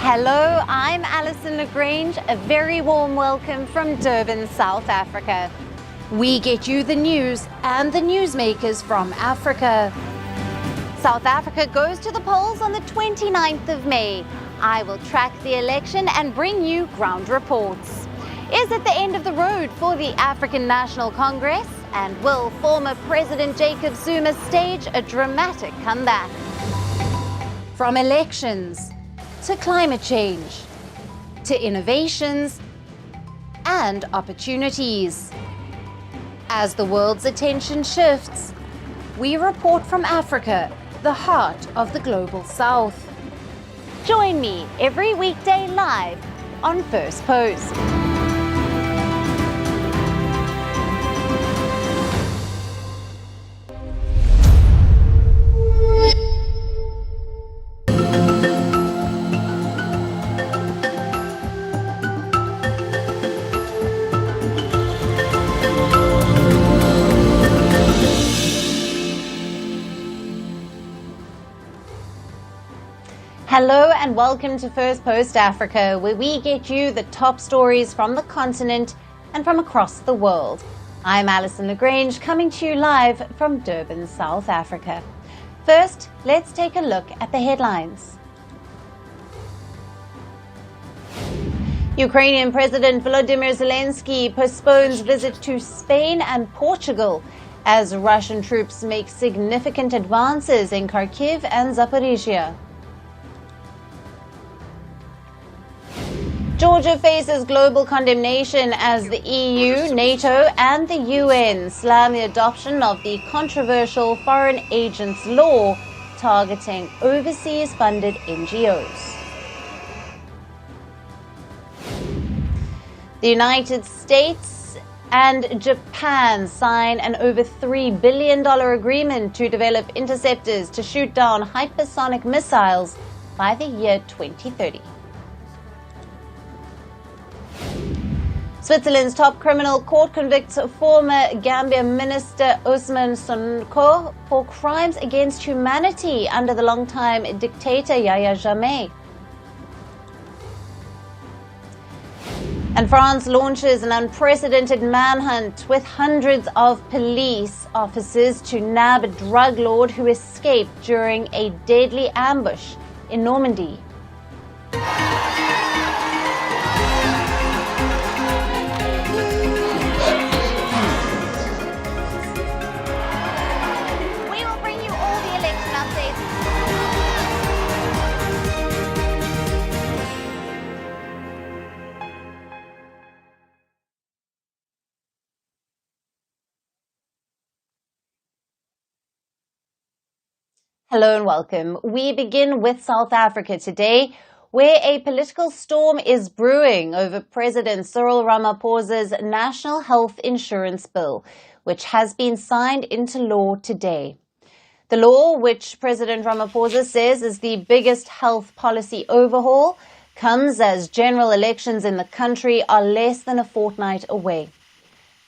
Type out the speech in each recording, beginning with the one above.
Hello, I'm Alyson Grange. A very warm welcome from Durban, South Africa. We get you the news and the newsmakers from Africa. South Africa goes to the polls on the 29th of May. I will track the election and bring you ground reports. Is it the end of the road for the African National Congress? And will former President Jacob Zuma stage a dramatic comeback? From elections to climate change, to innovations and opportunities. As the world's attention shifts, we report from Africa, the heart of the global south. Join me every weekday live on Firstpost. Hello and welcome to Firstpost Africa, where we get you the top stories from the continent and from across the world. I'm Alyson Grange, coming to you live from Durban, South Africa. First, let's take a look at the headlines. Ukrainian President Volodymyr Zelensky postpones visit to Spain and Portugal as Russian troops make significant advances in Kharkiv and Zaporizhia. Georgia faces global condemnation as the EU, NATO and the UN slam the adoption of the controversial Foreign Agents Law targeting overseas-funded NGOs. The United States and Japan sign an over $3 billion agreement to develop interceptors to shoot down hypersonic missiles by the year 2030. Switzerland's top criminal court convicts former Gambia Minister Ousmane Sonko for crimes against humanity under the longtime dictator Yahya Jammeh. And France launches an unprecedented manhunt with hundreds of police officers to nab a drug lord who escaped during a deadly ambush in Normandy. Hello and welcome. We begin with South Africa today, where a political storm is brewing over President Cyril Ramaphosa's National Health Insurance Bill, which has been signed into law today. The law, which President Ramaphosa says is the biggest health policy overhaul, comes as general elections in the country are less than a fortnight away.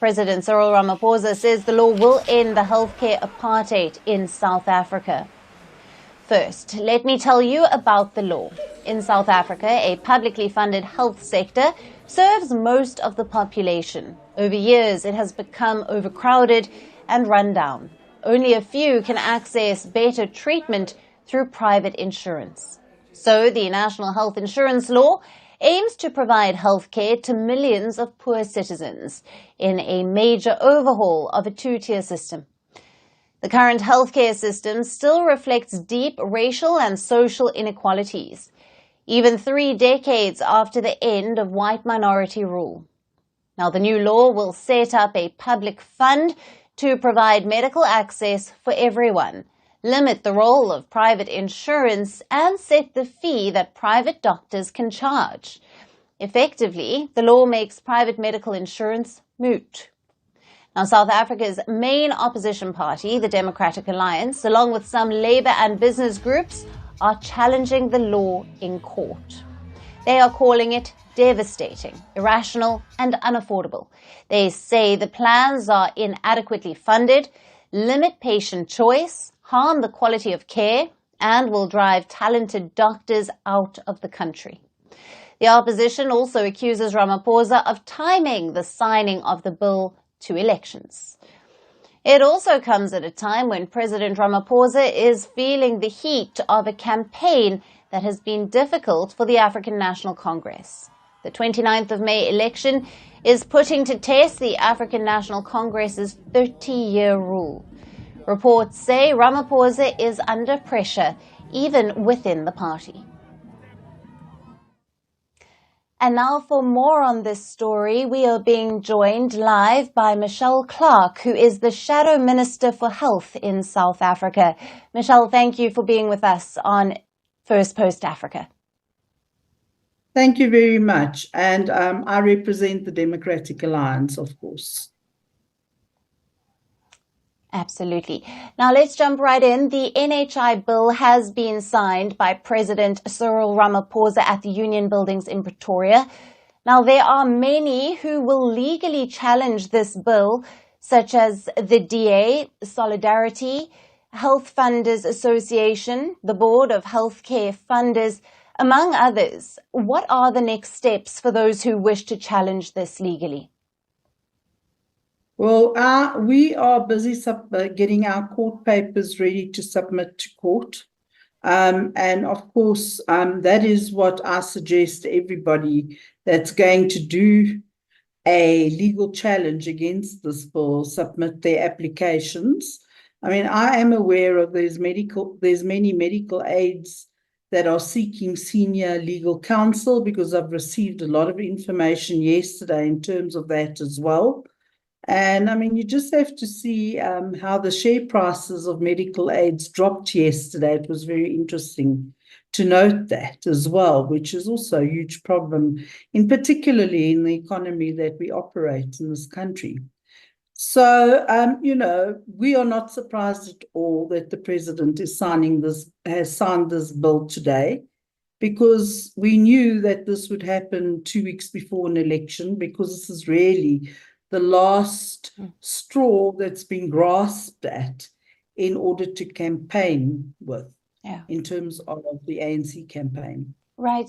President Cyril Ramaphosa says the law will end the healthcare apartheid in South Africa. First, let me tell you about the law. In South Africa, a publicly funded health sector serves most of the population. Over years, it has become overcrowded and run down. Only a few can access better treatment through private insurance. So, the National Health Insurance Law aims to provide health care to millions of poor citizens in a major overhaul of a two-tier system. The current healthcare system still reflects deep racial and social inequalities, even 3 decades after the end of white minority rule. Now, the new law will set up a public fund to provide medical access for everyone, limit the role of private insurance, and set the fee that private doctors can charge. Effectively, the law makes private medical insurance moot. Now, South Africa's main opposition party, the Democratic Alliance, along with some labour and business groups, are challenging the law in court. They are calling it devastating, irrational and unaffordable. They say the plans are inadequately funded, limit patient choice, harm the quality of care and will drive talented doctors out of the country. The opposition also accuses Ramaphosa of timing the signing of the bill to elections. It also comes at a time when President Ramaphosa is feeling the heat of a campaign that has been difficult for the African National Congress. The 29th of May election is putting to test the African National Congress's 30-year rule. Reports say Ramaphosa is under pressure, even within the party. And now for more on this story, we are being joined live by Michelle Clark, who is the Shadow Minister for Health in South Africa. Michelle, thank you for being with us on Firstpost Africa. Thank you very much. And I represent the Democratic Alliance, of course. Absolutely. Now let's jump right in. The NHI bill has been signed by President Cyril Ramaphosa at the Union Buildings in Pretoria. Now there are many who will legally challenge this bill, such as the DA, Solidarity, Health Funders Association, the Board of Healthcare Funders, among others. What are the next steps for those who wish to challenge this legally? Well, we are busy getting our court papers ready to submit to court. And of course, that is what I suggest to everybody that's going to do a legal challenge against this bill, submit their applications. I mean, I am aware of there's many medical aids that are seeking senior legal counsel, because I've received a lot of information yesterday in terms of that as well. And I mean, you just have to see how the share prices of medical aids dropped yesterday. It was very interesting to note that as well, which is also a huge problem, particularly in the economy that we operate in this country. So, we are not surprised at all that the president has signed this bill today, because we knew that this would happen 2 weeks before an election, because this is really the last straw that's been grasped at in order to campaign with, in terms of the ANC campaign. Right.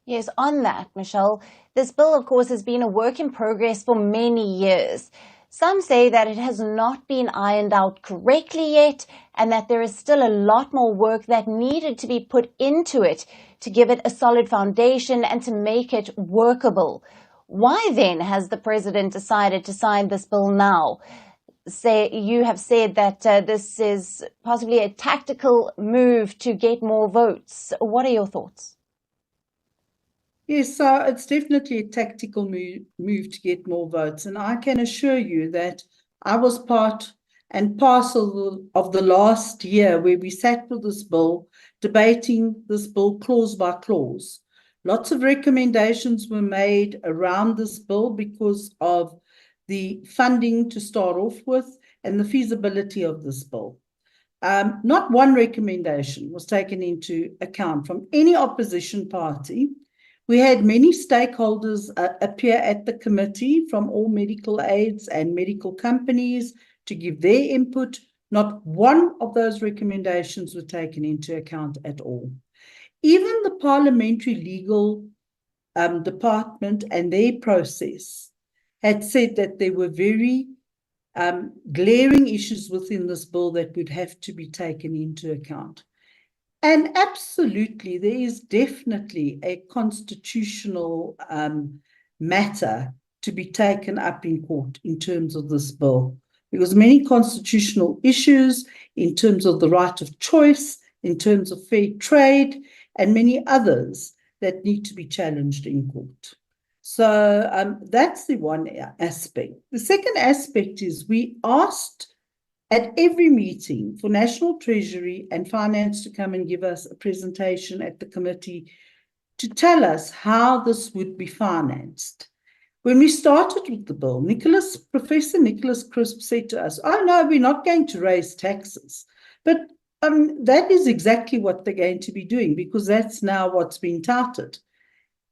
Yes, on that, Michelle, this bill, of course, has been a work in progress for many years. Some say that it has not been ironed out correctly yet, and that there is still a lot more work that needed to be put into it to give it a solid foundation and to make it workable. Why then has the president decided to sign this bill now? You have said that this is possibly a tactical move to get more votes. What are your thoughts? Yes, so it's definitely a tactical move to get more votes. And I can assure you that I was part and parcel of the last year where we sat with this bill, debating this bill clause by clause. Lots of recommendations were made around this bill because of the funding to start off with and the feasibility of this bill. Not one recommendation was taken into account from any opposition party. We had many stakeholders appear at the committee from all medical aids and medical companies to give their input. Not one of those recommendations were taken into account at all. Even the Parliamentary Legal Department and their process had said that there were very glaring issues within this bill that would have to be taken into account. And absolutely, there is definitely a constitutional matter to be taken up in court in terms of this bill, because many constitutional issues in terms of the right of choice, in terms of fair trade, and many others that need to be challenged in court. So that's the one aspect. The second aspect is we asked at every meeting for National Treasury and Finance to come and give us a presentation at the committee to tell us how this would be financed. When we started with the bill, Professor Nicholas Crisp said to us, "Oh no, we're not going to raise taxes." But that is exactly what they're going to be doing, because that's now what's been touted.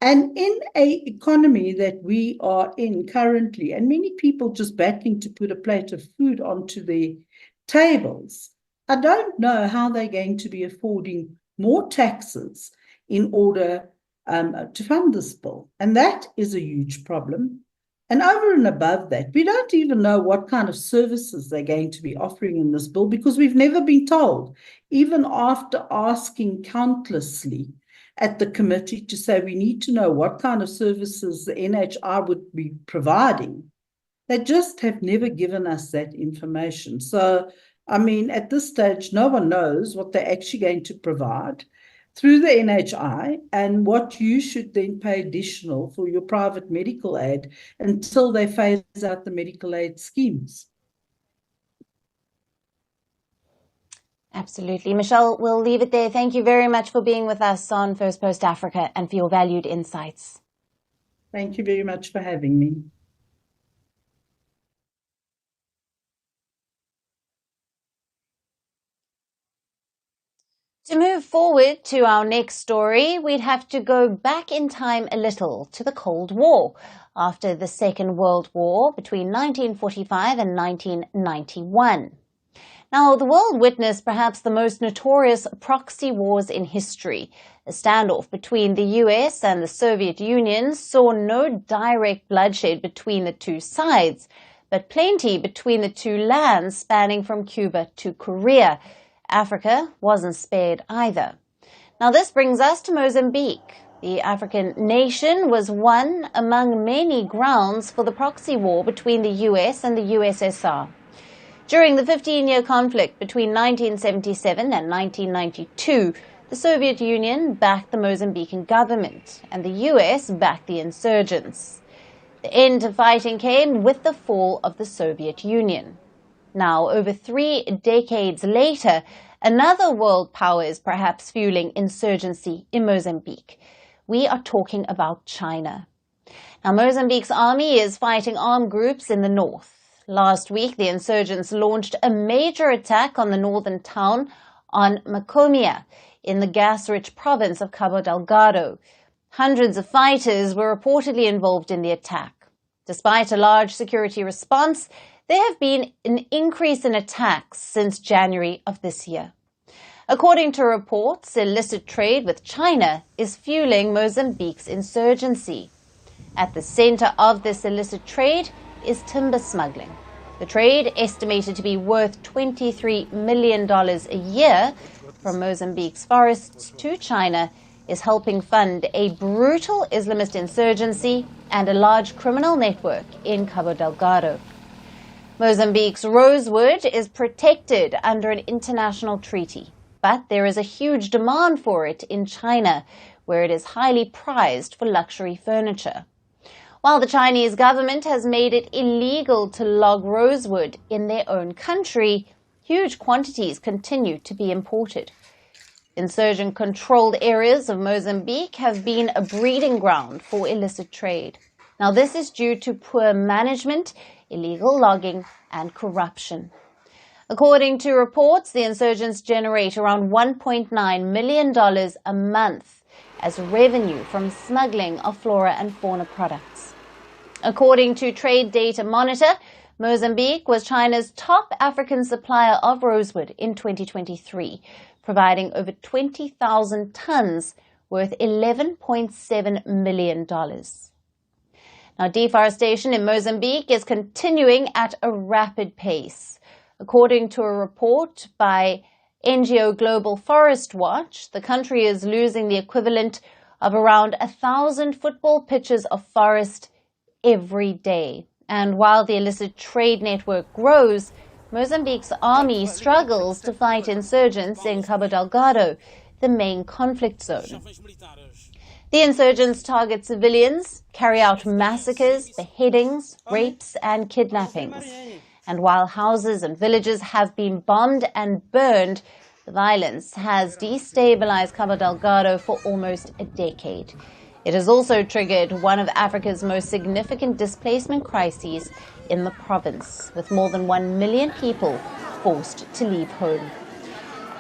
And in an economy that we are in currently, and many people just battling to put a plate of food onto their tables, I don't know how they're going to be affording more taxes in order to fund this bill. And that is a huge problem. And over and above that, we don't even know what kind of services they're going to be offering in this bill because we've never been told, even after asking countlessly at the committee to say we need to know what kind of services the NHI would be providing. They just have never given us that information. So, I mean, at this stage, no one knows what they're actually going to provide through the NHI and what you should then pay additional for your private medical aid until they phase out the medical aid schemes. Absolutely. Michelle, we'll leave it there. Thank you very much for being with us on Firstpost Africa and for your valued insights. Thank you very much for having me. To move forward to our next story, we'd have to go back in time a little to the Cold War, after the Second World War between 1945 and 1991. Now, the world witnessed perhaps the most notorious proxy wars in history. A standoff between the US and the Soviet Union saw no direct bloodshed between the two sides, but plenty between the two lands spanning from Cuba to Korea. Africa wasn't spared either. Now, this brings us to Mozambique. The African nation was one among many grounds for the proxy war between the US and the USSR. During the 15-year conflict between 1977 and 1992, the Soviet Union backed the Mozambican government, and the US backed the insurgents. The end of fighting came with the fall of the Soviet Union. Now, over 3 decades later, another world power is perhaps fueling insurgency in Mozambique. We are talking about China. Now, Mozambique's army is fighting armed groups in the north. Last week, the insurgents launched a major attack on the northern town on Macomia in the gas-rich province of Cabo Delgado. Hundreds of fighters were reportedly involved in the attack. Despite a large security response, there have been an increase in attacks since January of this year. According to reports, illicit trade with China is fueling Mozambique's insurgency. At the center of this illicit trade is timber smuggling. The trade, estimated to be worth $23 million a year from Mozambique's forests to China, is helping fund a brutal Islamist insurgency and a large criminal network in Cabo Delgado. Mozambique's rosewood is protected under an international treaty, but there is a huge demand for it in China, where it is highly prized for luxury furniture. While the Chinese government has made it illegal to log rosewood in their own country, huge quantities continue to be imported. Insurgent-controlled areas of Mozambique have been a breeding ground for illicit trade. Now, this is due to poor management, illegal logging, and corruption. According to reports, the insurgents generate around $1.9 million a month as revenue from smuggling of flora and fauna products. According to Trade Data Monitor, Mozambique was China's top African supplier of rosewood in 2023, providing over 20,000 tons worth $11.7 million. Now, deforestation in Mozambique is continuing at a rapid pace. According to a report by NGO Global Forest Watch, the country is losing the equivalent of around 1,000 football pitches of forest every day. And while the illicit trade network grows, Mozambique's army struggles to fight insurgents in Cabo Delgado, the main conflict zone. The insurgents target civilians, carry out massacres, beheadings, rapes, and kidnappings. And while houses and villages have been bombed and burned, the violence has destabilized Cabo Delgado for almost a decade. It has also triggered one of Africa's most significant displacement crises in the province, with more than 1 million people forced to leave home.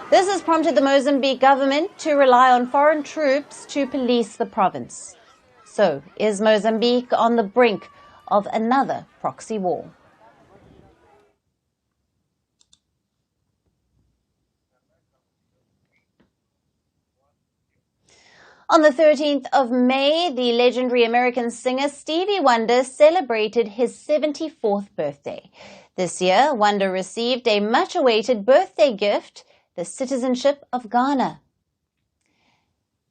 This has prompted the Mozambique government to rely on foreign troops to police the province. So, is Mozambique on the brink of another proxy war? On the 13th of May, the legendary American singer Stevie Wonder celebrated his 74th birthday. This year, Wonder received a much-awaited birthday gift, the citizenship of Ghana.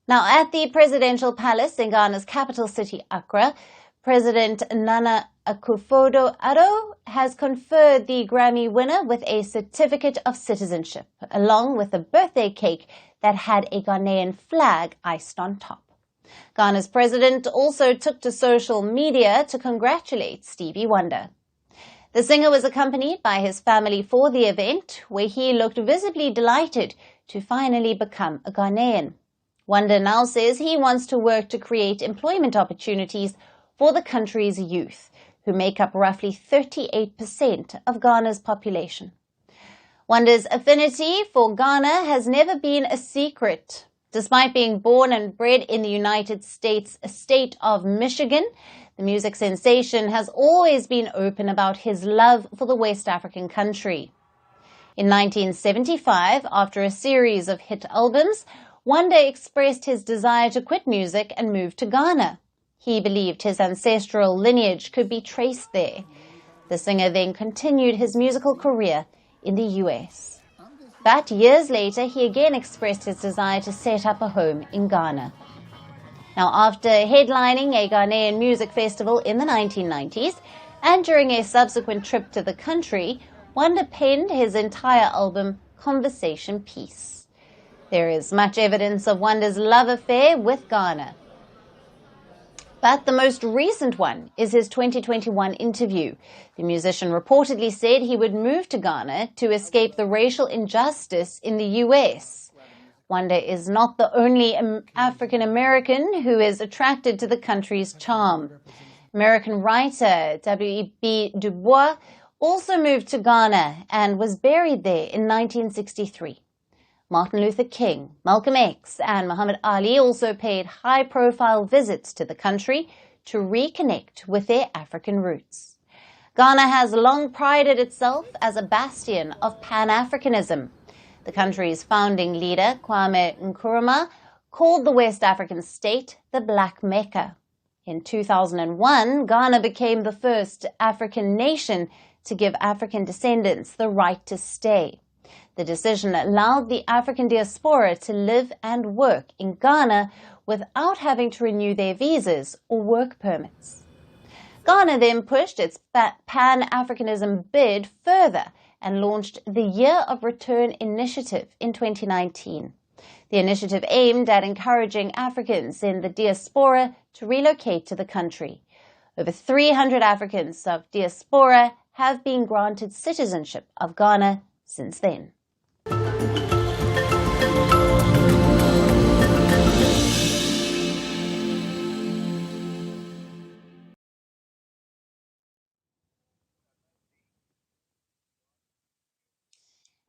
Now, at the presidential palace in Ghana's capital city, Accra, President Nana Akufo-Addo has conferred the Grammy winner with a certificate of citizenship, along with a birthday cake that had a Ghanaian flag iced on top. Ghana's president also took to social media to congratulate Stevie Wonder. The singer was accompanied by his family for the event, where he looked visibly delighted to finally become a Ghanaian. Wonder now says he wants to work to create employment opportunities for the country's youth, who make up roughly 38% of Ghana's population. Wonder's affinity for Ghana has never been a secret. Despite being born and bred in the United States state of Michigan, the music sensation has always been open about his love for the West African country. In 1975, after a series of hit albums, Wonder expressed his desire to quit music and move to Ghana. He believed his ancestral lineage could be traced there. The singer then continued his musical career in the US. But years later, he again expressed his desire to set up a home in Ghana. Now, after headlining a Ghanaian music festival in the 1990s and during a subsequent trip to the country, Wonder penned his entire album, Conversation Piece. There is much evidence of Wonder's love affair with Ghana. But the most recent one is his 2021 interview. The musician reportedly said he would move to Ghana to escape the racial injustice in the US. Wonder is not the only African American who is attracted to the country's charm. American writer W.E.B. Du Bois also moved to Ghana and was buried there in 1963. Martin Luther King, Malcolm X, and Muhammad Ali also paid high-profile visits to the country to reconnect with their African roots. Ghana has long prided itself as a bastion of Pan-Africanism. The country's founding leader, Kwame Nkrumah, called the West African state the Black Mecca. In 2001, Ghana became the first African nation to give African descendants the right to stay. The decision allowed the African diaspora to live and work in Ghana without having to renew their visas or work permits. Ghana then pushed its Pan-Africanism bid further and launched the Year of Return initiative in 2019. The initiative aimed at encouraging Africans in the diaspora to relocate to the country. Over 300 Africans of diaspora have been granted citizenship of Ghana since then.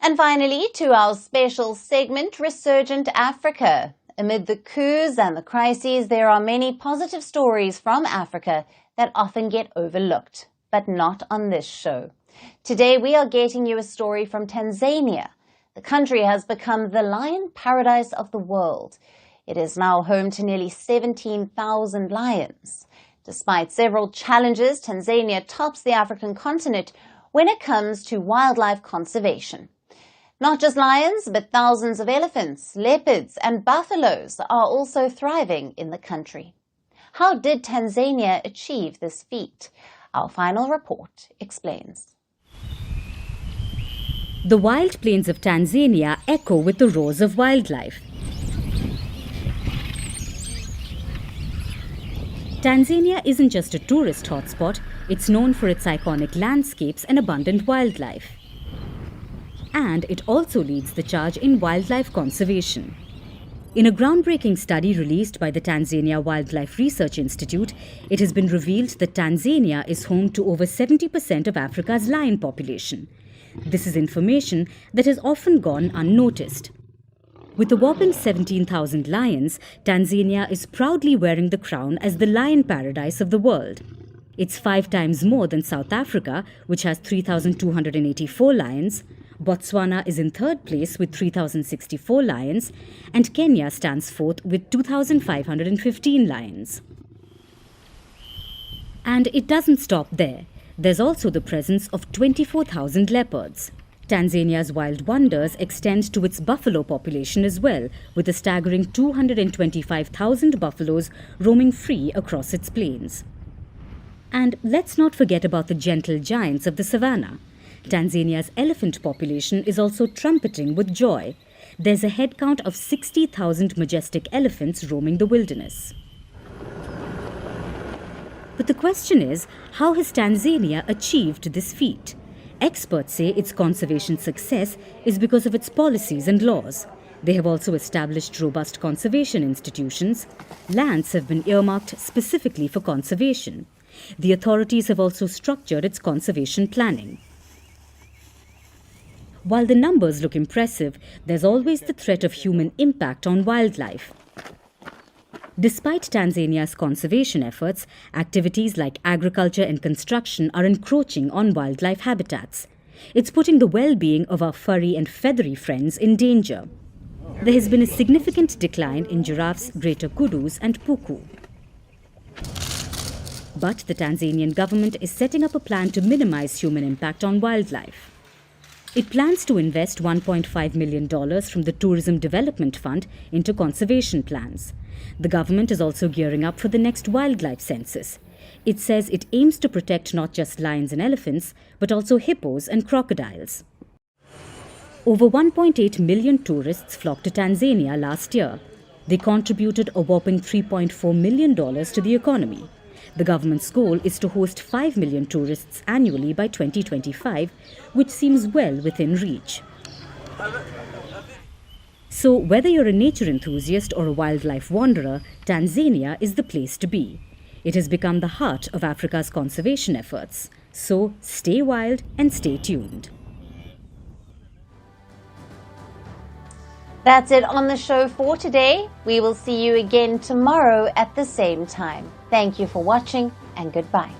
And finally, to our special segment, Resurgent Africa. Amid the coups and the crises, there are many positive stories from Africa that often get overlooked, but not on this show. Today, we are getting you a story from Tanzania. The country has become the lion paradise of the world. It is now home to nearly 17,000 lions. Despite several challenges, Tanzania tops the African continent when it comes to wildlife conservation. Not just lions, but thousands of elephants, leopards, and buffaloes are also thriving in the country. How did Tanzania achieve this feat? Our final report explains. The wild plains of Tanzania echo with the roars of wildlife. Tanzania isn't just a tourist hotspot, it's known for its iconic landscapes and abundant wildlife. And it also leads the charge in wildlife conservation. In a groundbreaking study released by the Tanzania Wildlife Research Institute, it has been revealed that Tanzania is home to over 70% of Africa's lion population. This is information that has often gone unnoticed. With a whopping 17,000 lions, Tanzania is proudly wearing the crown as the lion paradise of the world. It's 5 times more than South Africa, which has 3,284 lions, Botswana is in third place with 3,064 lions, and Kenya stands fourth with 2,515 lions. And it doesn't stop there. There's also the presence of 24,000 leopards. Tanzania's wild wonders extend to its buffalo population as well, with a staggering 225,000 buffaloes roaming free across its plains. And let's not forget about the gentle giants of the savannah. Tanzania's elephant population is also trumpeting with joy. There's a head count of 60,000 majestic elephants roaming the wilderness. But the question is, how has Tanzania achieved this feat? Experts say its conservation success is because of its policies and laws. They have also established robust conservation institutions. Lands have been earmarked specifically for conservation. The authorities have also structured its conservation planning. While the numbers look impressive, there's always the threat of human impact on wildlife. Despite Tanzania's conservation efforts, activities like agriculture and construction are encroaching on wildlife habitats. It's putting the well-being of our furry and feathery friends in danger. There has been a significant decline in giraffes, greater kudus and puku. But the Tanzanian government is setting up a plan to minimize human impact on wildlife. It plans to invest $1.5 million from the Tourism Development Fund into conservation plans. The government is also gearing up for the next wildlife census. It says it aims to protect not just lions and elephants, but also hippos and crocodiles. Over 1.8 million tourists flocked to Tanzania last year. They contributed a whopping $3.4 million to the economy. The government's goal is to host 5 million tourists annually by 2025, which seems well within reach. So, whether you're a nature enthusiast or a wildlife wanderer, Tanzania is the place to be. It has become the heart of Africa's conservation efforts. So, stay wild and stay tuned. That's it on the show for today. We will see you again tomorrow at the same time. Thank you for watching and goodbye.